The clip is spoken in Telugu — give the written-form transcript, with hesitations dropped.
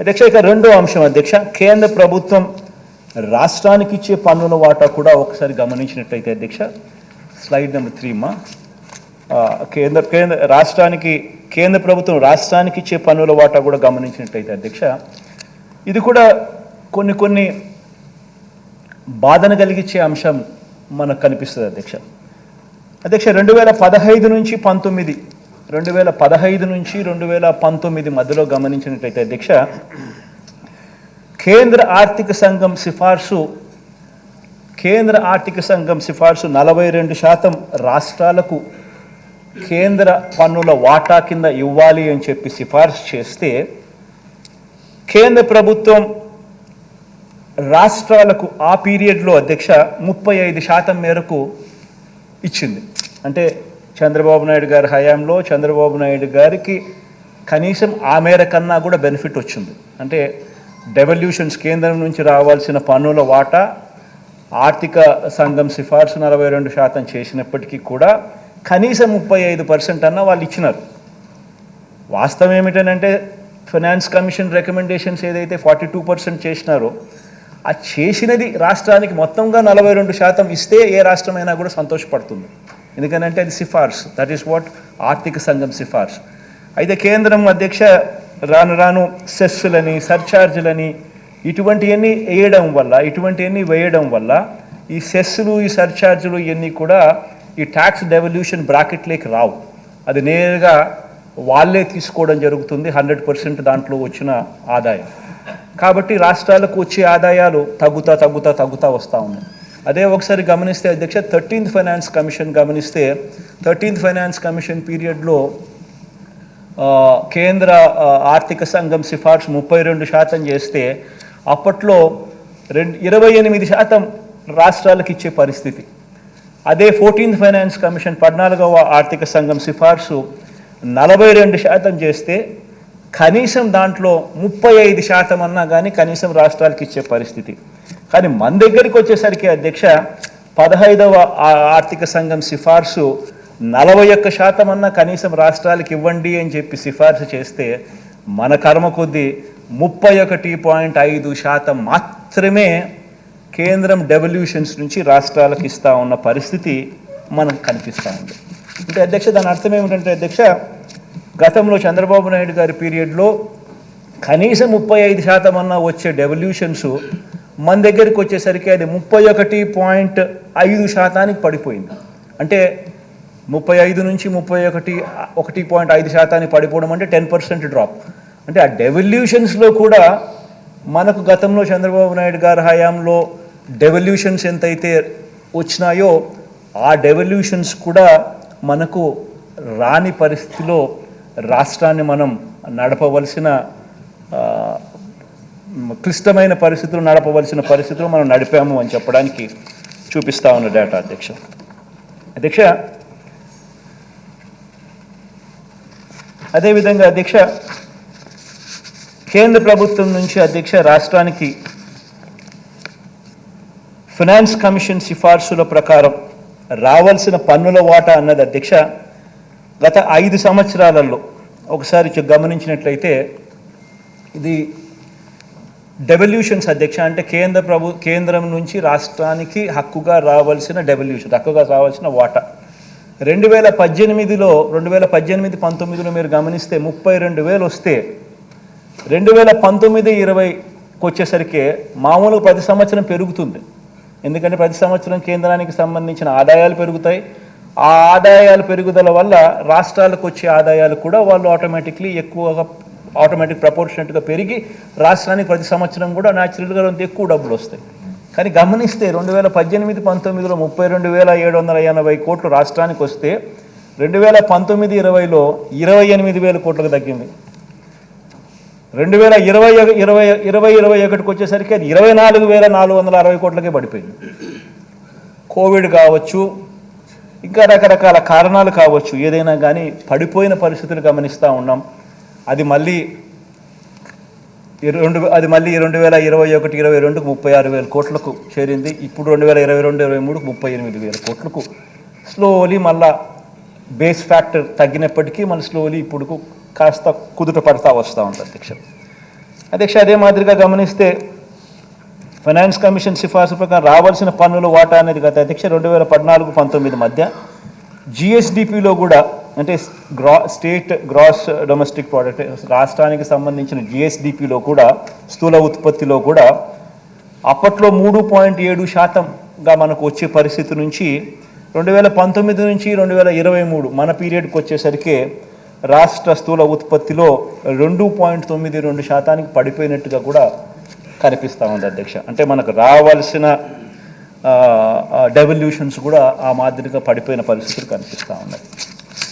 అధ్యక్ష, ఇక రెండో అంశం అధ్యక్ష, కేంద్ర ప్రభుత్వం రాష్ట్రానికి ఇచ్చే పన్నుల వాటా కూడా ఒకసారి గమనించినట్లయితే అధ్యక్ష, స్లైడ్ నెంబర్ 3 మా కేంద్ర ప్రభుత్వం రాష్ట్రానికి ఇచ్చే పన్నుల వాటా కూడా గమనించినట్లయితే అధ్యక్ష, ఇది కూడా కొన్ని బాధను కలిగించే అంశం మనకు కనిపిస్తుంది అధ్యక్ష. 2015 నుంచి 2019 మధ్యలో గమనించినట్లయితే అధ్యక్ష, కేంద్ర ఆర్థిక సంఘం సిఫార్సు 42% రాష్ట్రాలకు కేంద్ర పన్నుల వాటా కింద ఇవ్వాలి అని చెప్పి సిఫార్సు చేస్తే, కేంద్ర ప్రభుత్వం రాష్ట్రాలకు ఆ పీరియడ్లో అధ్యక్ష 35% మేరకు ఇచ్చింది. అంటే చంద్రబాబు నాయుడు గారి హయాంలో చంద్రబాబు నాయుడు గారికి కనీసం ఆ మేర కన్నా కూడా బెనిఫిట్ వచ్చింది. అంటే డెవల్యూషన్స్, కేంద్రం నుంచి రావాల్సిన పన్నుల వాటా ఆర్థిక సంఘం సిఫార్సు 42% చేసినప్పటికీ కూడా కనీసం 35% అన్న వాళ్ళు ఇచ్చినారు. వాస్తవం ఏమిటనంటే ఫైనాన్స్ కమిషన్ రికమెండేషన్స్ ఏదైతే 42% చేసినారో, ఆ చేసినది రాష్ట్రానికి మొత్తంగా 42% ఇస్తే ఏ రాష్ట్రమైనా కూడా సంతోషపడుతుంది. ఎందుకనంటే అది సిఫార్సు, దట్ ఈస్ వాట్ ఆర్థిక సంఘం సిఫార్సు. అయితే కేంద్రం అధ్యక్ష రాను సెస్సులని, సర్ఛార్జులని ఇటువంటివన్నీ వేయడం వల్ల ఈ సెస్సులు, ఈ సర్ఛార్జులు ఇవన్నీ కూడా ఈ ట్యాక్స్ డెవల్యూషన్ బ్రాకెట్లోకి రావు. అది నేరుగా వాళ్ళే తీసుకోవడం జరుగుతుంది 100% దాంట్లో వచ్చిన ఆదాయం. కాబట్టి రాష్ట్రాలకు వచ్చే ఆదాయాలు తగ్గుతా వస్తూ ఉన్నాయి. అదే ఒకసారి గమనిస్తే అధ్యక్ష, 13th ఫైనాన్స్ కమిషన్ పీరియడ్లో కేంద్ర ఆర్థిక సంఘం సిఫార్సు 32% చేస్తే అప్పట్లో 28% రాష్ట్రాలకు ఇచ్చే పరిస్థితి. అదే 14th ఫైనాన్స్ కమిషన్ 14వ ఆర్థిక సంఘం సిఫార్సు 42% చేస్తే కనీసం దాంట్లో 35% అన్నా కానీ కనీసం రాష్ట్రాలకు ఇచ్చే పరిస్థితి. కానీ మన దగ్గరికి వచ్చేసరికి అధ్యక్ష 15వ ఆర్థిక సంఘం సిఫార్సు 41% అన్నా కనీసం రాష్ట్రాలకు ఇవ్వండి అని చెప్పి సిఫార్సు చేస్తే మన కర్మ కొద్దీ 31.5% మాత్రమే కేంద్రం డెవల్యూషన్స్ నుంచి రాష్ట్రాలకు ఇస్తూ ఉన్న పరిస్థితి మనకు కనిపిస్తూ ఉంది. అంటే అధ్యక్ష, దాని అర్థం ఏమిటంటే అధ్యక్ష, గతంలో చంద్రబాబు నాయుడు గారి పీరియడ్లో కనీసం 35% అన్నా వచ్చే డెవల్యూషన్స్ మన దగ్గరికి వచ్చేసరికి అది 31.5% పడిపోయింది. అంటే 35 నుంచి 1.5% పడిపోవడం అంటే 10% డ్రాప్. అంటే ఆ డెవల్యూషన్స్లో కూడా మనకు గతంలో చంద్రబాబు నాయుడు గారి హయాంలో డెవల్యూషన్స్ ఎంతైతే వచ్చినాయో ఆ డెవల్యూషన్స్ కూడా మనకు రాని పరిస్థితిలో రాష్ట్రాన్ని మనం నడపవలసిన క్లిష్టమైన పరిస్థితులు మనం నడిపాము అని చెప్పడానికి చూపిస్తా ఉన్న డేటా అధ్యక్ష. అదేవిధంగా అధ్యక్ష, కేంద్ర ప్రభుత్వం నుంచి అధ్యక్ష రాష్ట్రానికి ఫైనాన్స్ కమిషన్ సిఫార్సుల ప్రకారం రావాల్సిన పన్నుల వాటా అన్నది అధ్యక్ష గత 5 సంవత్సరాలలో ఒకసారి గమనించినట్లయితే ఇది డెవల్యూషన్స్ అధ్యక్ష, అంటే కేంద్రం నుంచి రాష్ట్రానికి హక్కుగా రావాల్సిన వాటా 2018-19లో మీరు గమనిస్తే 32,000 వస్తే 2019-20 వచ్చేసరికి మామూలు ప్రతి సంవత్సరం పెరుగుతుంది. ఎందుకంటే ప్రతి సంవత్సరం కేంద్రానికి సంబంధించిన ఆదాయాలు పెరుగుతాయి. ఆ ఆదాయాల పెరుగుదల వల్ల రాష్ట్రాలకు వచ్చే ఆదాయాలు కూడా వాళ్ళు ఆటోమేటిక్ ప్రపోర్షనెట్గా పెరిగి రాష్ట్రానికి ప్రతి సంవత్సరం కూడా న్యాచురల్గా ఎక్కువ డబ్బులు వస్తాయి. కానీ గమనిస్తే 2018-19లో 32,780 కోట్లు రాష్ట్రానికి వస్తే 2019-20లో 28,000 కోట్లకు తగ్గింది. 2020-21 వచ్చేసరికి అది 24,460 కోట్లకే పడిపోయింది. కోవిడ్ కావచ్చు, ఇంకా రకరకాల కారణాలు కావచ్చు, ఏదైనా కానీ పడిపోయిన పరిస్థితులు గమనిస్తూ ఉన్నాం. అది మళ్ళీ 2021-22కు 36,000 కోట్లకు చేరింది. ఇప్పుడు 2022-23కు 38,000 కోట్లకు స్లోలీ మళ్ళా బేస్ ఫ్యాక్టర్ తగ్గినప్పటికీ మళ్ళీ స్లోలీ ఇప్పుడు కాస్త కుదుట పడతా వస్తూ ఉంటుంది అధ్యక్ష. అధ్యక్ష, అదే మాదిరిగా గమనిస్తే ఫైనాన్స్ కమిషన్ సిఫార్సు ప్రకారం రావాల్సిన పన్నుల వాటా అనేది గత అధ్యక్ష 2014-19 మధ్య జిఎస్డిపిలో కూడా అంటే స్టేట్ గ్రాస్ డొమెస్టిక్ ప్రోడక్ట్ రాష్ట్రానికి సంబంధించిన జిఎస్డిపిలో కూడా స్థూల ఉత్పత్తిలో కూడా అప్పట్లో 3.7%గా మనకు వచ్చే పరిస్థితి నుంచి 2019 నుంచి 2023 మన పీరియడ్కి వచ్చేసరికి రాష్ట్ర స్థూల ఉత్పత్తిలో 2.92% పడిపోయినట్టుగా కూడా కనిపిస్తూ ఉంది అధ్యక్ష. అంటే మనకు రావాల్సిన డెవల్యూషన్స్ కూడా ఆ మాదిరిగా పడిపోయిన పరిస్థితులు కనిపిస్తూ ఉన్నాయి.